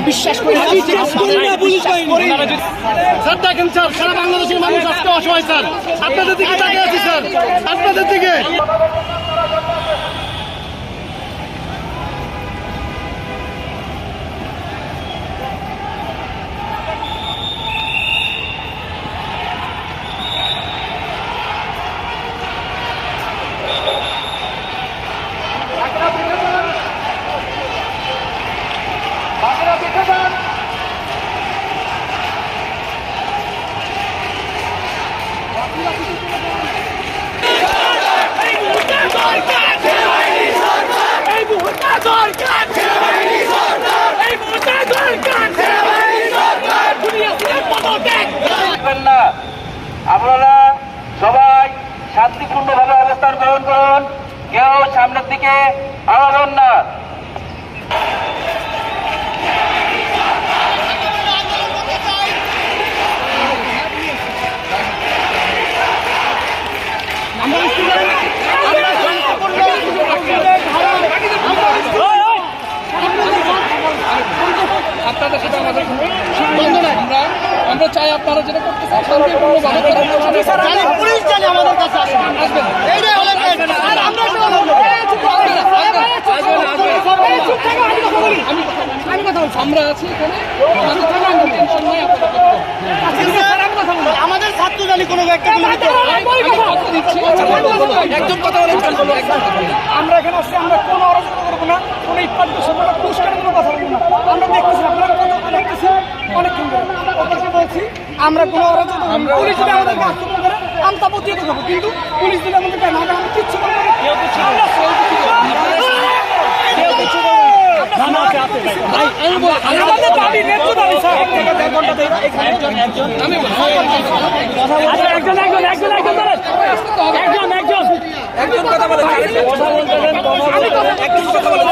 বিশ্বাস করি স্যার। দেখেন স্যার, সারা বাংলাদেশের মানুষ আজকে অসহায় স্যার। আপনাদের দিকে তাকিয়ে আছি স্যার, আপনাদের দিকে। আপনারা সবাই শান্তিপূর্ণভাবে অবস্থান গ্রহণ করুন, কেউ সামনের দিকে আগাবেন না। আপনাদের সাথে আমাদের আমরা চাই আপনারা যেটা করতে চান পুলিশ জানে আমাদের কাছে আসবেন। এইটাই হলো আমি কথা বলছি, আমরা আছি এখানে, আমাদের ছাত্র জানি কোনো একটা একজন কথা বলেন। আমরা এখানে আসছি, আমরা কোনো অরাজকতা করবো না, কোনো ইফতার করবো না, পুরস্কারের কোনো কথা বলবো না। আমরা দেখতেছি আপনারা কত দেখতেছি অনেকক্ষণ ধরে ওদেরকে বলছি আমরা কোনো অরাজকতা, পুলিশ যদি আমাদেরকে আক্রমণ করে আমি তা প্রতিহত করবো, কিন্তু পুলিশ যদি আমাদেরকে না আমি কিচ্ছু করবো না। আমাদের দাবি ন্যায্য দাবি স্যার। একজন কথা বলেন।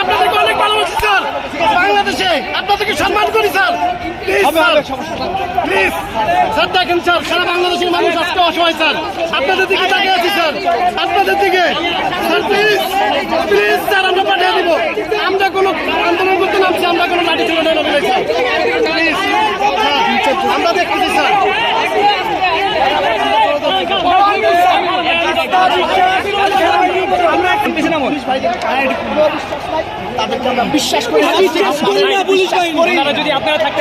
আপনাদেরকে অনেক ভালোবাসি স্যার, বাংলাদেশে আপনাদেরকে সম্মান করি স্যার। প্লিজ স্যার, দেখেন স্যার, সারা বাংলাদেশের মানুষ আজকে অসহায় স্যার। আপনাদের দিকে তাকিয়ে আছি স্যার, আপনাদের দিকে স্যার। প্লিজ প্লিজ স্যার, আমরা পাঠিয়ে দিব। আমরা কোনো আন্দোলন করতে নামছি, আমরা কোনো লাঠি ছিল না বলেছি। প্লিজ আমরা দেখতেছি স্যার। বিশ্বাস করি যদি আপনারা থাকতে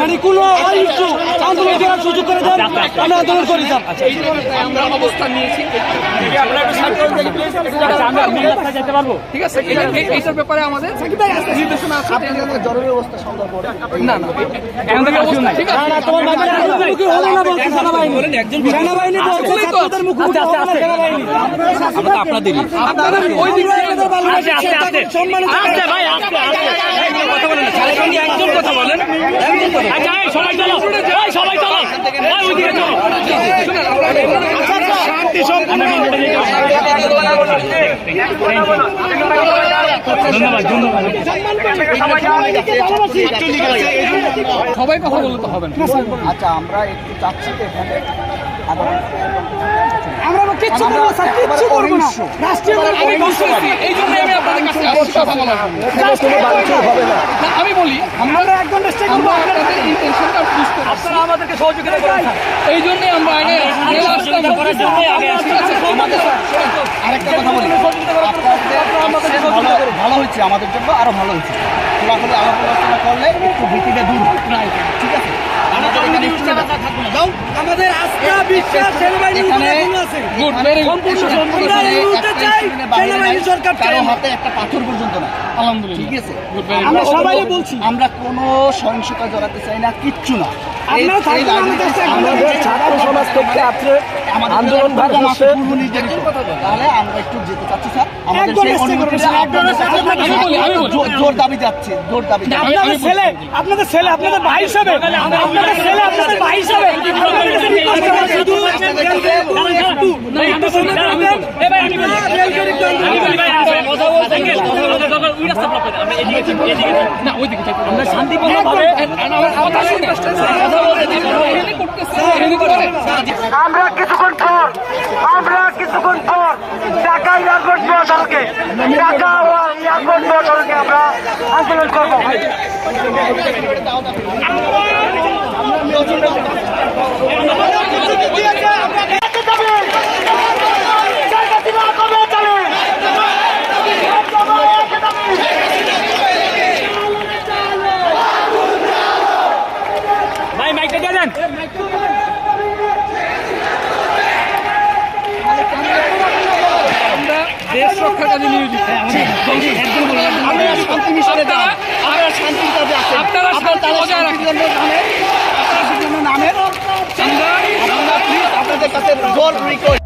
মানে কোন আন্দোলন করার সুযোগ করে দেন, আমরা আন্দোলন করি। আমরা অবস্থান নিয়েছি, যেতে পারবো, ঠিক আছে? এইটার ব্যাপারে আমাদের নির্দেশনা আছে। জরুরি অবস্থা সংগ্রহ করে না না, ঠিক আছে, সেনাবাহিনী বলছে ছাত্রদের মুখোমুখি আপনাদের ওই দিক সম্মানিত একজন কথা বলেন। সবাই চলো, সবাই চলো, ওইদিকে চলো। ধন্যবাদ, ধন্যবাদ। সবাই কথা বলতে তো হবে না। আচ্ছা, আমরা একটু চাচ্ছি এখানে আমরা কিচ্ছু করবো স্যার, কিচ্ছু করবো না। রাষ্ট্রীয় এই জন্য আমি আপনাদের কাছে আসছি কথা বলার জন্য। আমি বলি আমরা একদম চেষ্টা করবো আপনাদের ইন্টেনশনটা বুঝতে, আপনারা আমাদেরকে সহযোগিতা করেন। এই জন্যই আমরা আগে আরেকটা কথা বলি, ভালো হচ্ছে, আমাদের জন্য আরো ভালো হচ্ছে। খোলাখুলি আলাপ আলোচনা করলে একটু ভীতিটা দূর হয়, ঠিক আছে? আমাদের আস্থা বিশ্বাস সেনাবাহিনীর উপরে এখনো আছে। Good, very good. আমরা এই মুহূর্তে চাই সেনাবাহিনী সরকার চাই, কারো হাতে একটা পাথর পর্যন্ত না। আলহামদুলিল্লাহ, ঠিক আছে? আমরা সবাই বলছি আমরা কোনো সহিংসতা জড়াতে চাই না, কিচ্ছু না। আপনারা থাকবেন আমাদের ছাত্র সমাজ থেকে আন্দোলন তাহলে আমরা একটু যেতে চাচ্ছি স্যার। আমাদের সেই অনুমতিটা জোর দাবি যাচ্ছে, জোর দাবি। আপনাদের ছেলে আপনাদের ভাই হিসাবে, আপনাদের ছেলে আপনাদের ভাই হিসাবে শুধু না ওইদিকে আমরা শান্তিপূর্ণভাবে আমার কথা শুনে কথা বলতে দিন। আমরা কিছুক্ষণ পর ঢাকা এয়ারপোর্ট মহাসড়কে আমরা আন্দোলন করবো। ভাই মাইকটা দিয়ে দেন। দেশ রক্ষার কাজে নিয়োজিত। আমরা শান্তি মিশনে যান, আমরা শান্তির কাজে আছি। আপনারা আপনার তারা বজায় রাখুন। শান্তির জন্য নামেন, আপনার জন্য নামেন। আমরা প্লিজ আপনাদের কাছে জোর রিকোয়েস্ট